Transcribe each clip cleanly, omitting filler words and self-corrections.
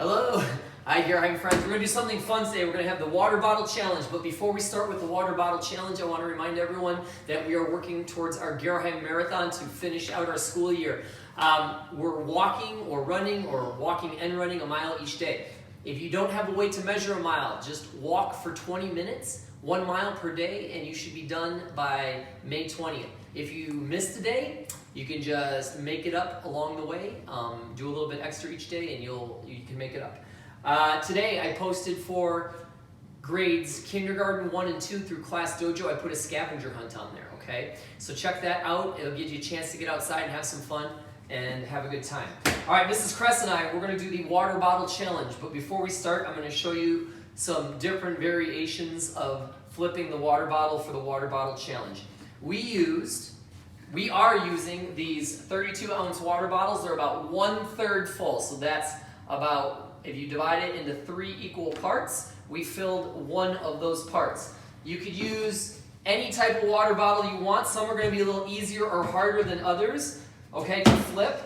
Hello, hi Gearheim friends. We're going to do something fun today. We're going to have the water bottle challenge. But before we start with the water bottle challenge, I want to remind everyone that we are working towards our Gearheim Marathon to finish out our school year. We're walking or running or walking and running a mile each day. If you don't have a way to measure a mile, just walk for 20 minutes, 1 mile per day, and you should be done by May 20th. If you missed a day, you can just make it up along the way. Do a little bit extra each day and you can make it up. Today I posted for grades kindergarten 1 and 2 through Class Dojo. I put a scavenger hunt on there, okay? So check that out. It'll give you a chance to get outside and have some fun and have a good time. All right, Mrs. Kress and I, we're gonna do the water bottle challenge. But before we start, I'm gonna show you some different variations of flipping the water bottle for the water bottle challenge. We are using these 32-ounce water bottles. They're about 1/3 full. So that's about, if you divide it into 3 equal parts, we filled 1 of those parts. You could use any type of water bottle you want. Some are going to be a little easier or harder than others, okay, to flip.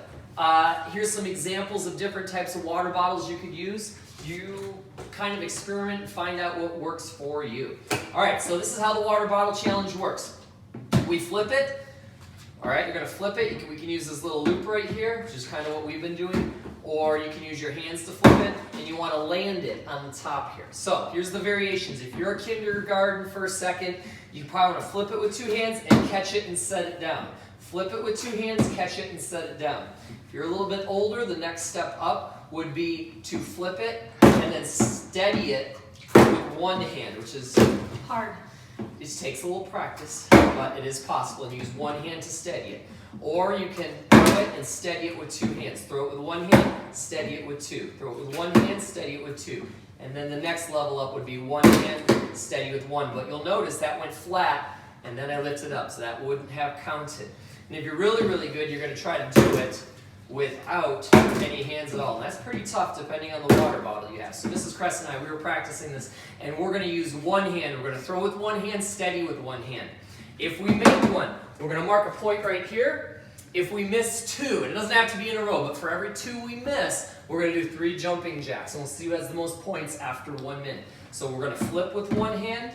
Here's some examples of different types of water bottles you could use. You kind of experiment and find out what works for you. All right, so this is how the water bottle challenge works. We flip it. All right, you're going to flip it. We can use this little loop right here, which is kind of what we've been doing. Or you can use your hands to flip it, and you want to land it on the top here. So here's the variations. If you're a kindergarten first, second, you probably want to flip it with 2 hands and catch it and set it down. Flip it with 2 hands, catch it and set it down. If you're a little bit older, the next step up would be to flip it and then steady it with 1 hand, which is hard. It takes a little practice, but it is possible, and use 1 hand to steady it. Or you can throw it and steady it with 2 hands. Throw it with 1 hand, steady it with 2. Throw it with 1 hand, steady it with 2. And then the next level up would be 1 hand, steady with 1. But you'll notice that went flat, and then I lifted up, so that wouldn't have counted. And if you're really, really good, you're going to try to do it without any hands at all. And that's pretty tough depending on the water bottle you have. So Mrs. Kress and I, we were practicing this, and we're going to use 1 hand. We're going to throw with 1 hand, steady with 1 hand. If we make one, we're going to mark a point right here. If we miss 2, and it doesn't have to be in a row, but for every 2 we miss, we're going to do 3 jumping jacks, and we'll see who has the most points after 1 minute. So we're going to flip with 1 hand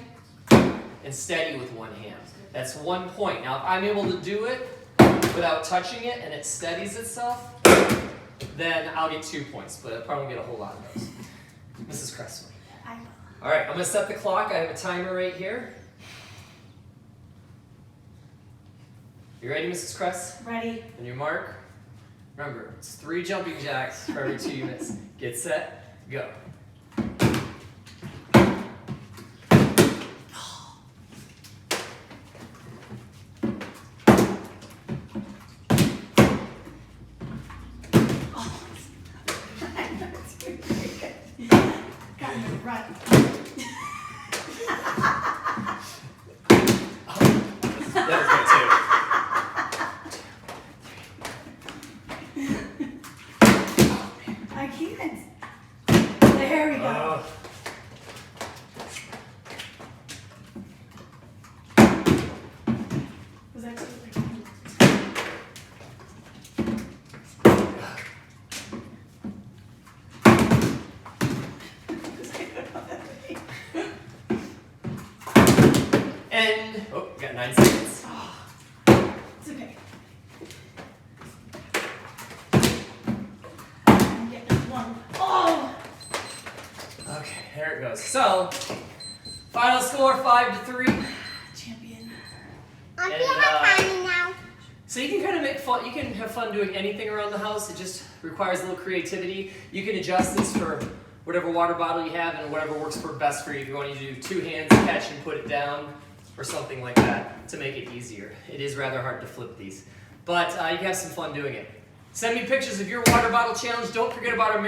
and steady with 1 hand. That's 1 point. Now, if I'm able to do it without touching it and it steadies itself, then I'll get 2 points, but I probably won't get a whole lot of those. Mrs. Kress. All right, I'm going to set the clock. I have a timer right here. You ready, Mrs. Kress? Ready. And your mark. Remember, it's 3 jumping jacks for every 2 you miss. Get set, go. Got me right. That was good too. I can't. There we go. Was that too late? And, oh, got 9 seconds. It's okay. I'm getting 1. Oh! Okay, there it goes. So, final score 5-3. Champion. And, now. So you can kind of make fun, you can have fun doing anything around the house. It just requires a little creativity. You can adjust this for whatever water bottle you have and whatever works for best for you. If you want to do 2 hands, catch and put it down, or something like that to make it easier. It is rather hard to flip these, but you can have some fun doing it. Send me pictures of your water bottle challenge. Don't forget about our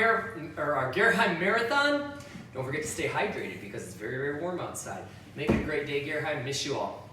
Gearheim Marathon. Don't forget to stay hydrated because it's very, very warm outside. Make it a great day, Gearheim. Miss you all.